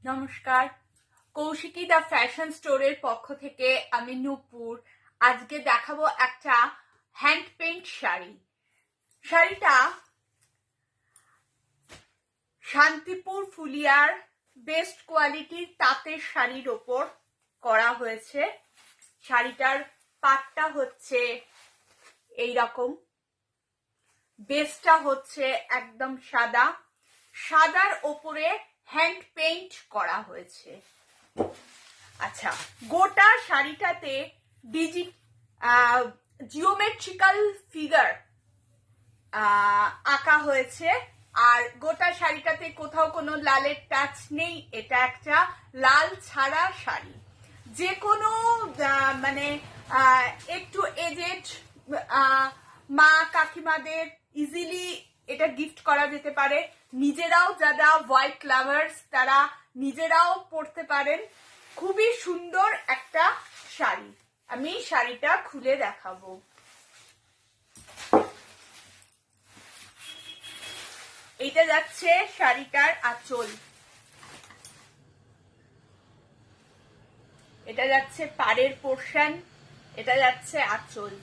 নমস্কার, কৌশিকী দা ফ্যাশন স্টোরের পক্ষ থেকে আমি নূপুর। আজকে দেখাবো একটা হ্যান্ড পেইন্ট শাড়ি। শাড়িটা শান্তিপুর ফুলিয়ার বেস্ট কোয়ালিটির তাঁতের শাড়ির ওপর করা হয়েছে। শাড়িটার পাটটা হচ্ছে এইরকম, বেসটা হচ্ছে একদম সাদা, সাদার ওপরে হ্যান্ড পেইন্ট করা হয়েছে। আচ্ছা, গোটা শাড়িটাতে জিওমেট্রিক্যাল ফিগার আঁকা হয়েছে, আর গোটা শাড়িটাতে কোথাও কোনো লালের টাচ নেই। এটা একটা লাল ছাড়া শাড়ি। যে কোনো মানে একটু এজেড মা কাকিমাদের ইজিলি এটা গিফট করা যেতে পারে। নিজেরাও যারা হোয়াইট লাভার্স তারা নিজেরাও পরতে পারেন। খুবই সুন্দর একটা শাড়ি। আমি শাড়িটা খুলে দেখাবো। এটা যাচ্ছে শাড়িটার আঁচল, এটা যাচ্ছে পাড়ের পোর্শন, এটা যাচ্ছে আঁচল।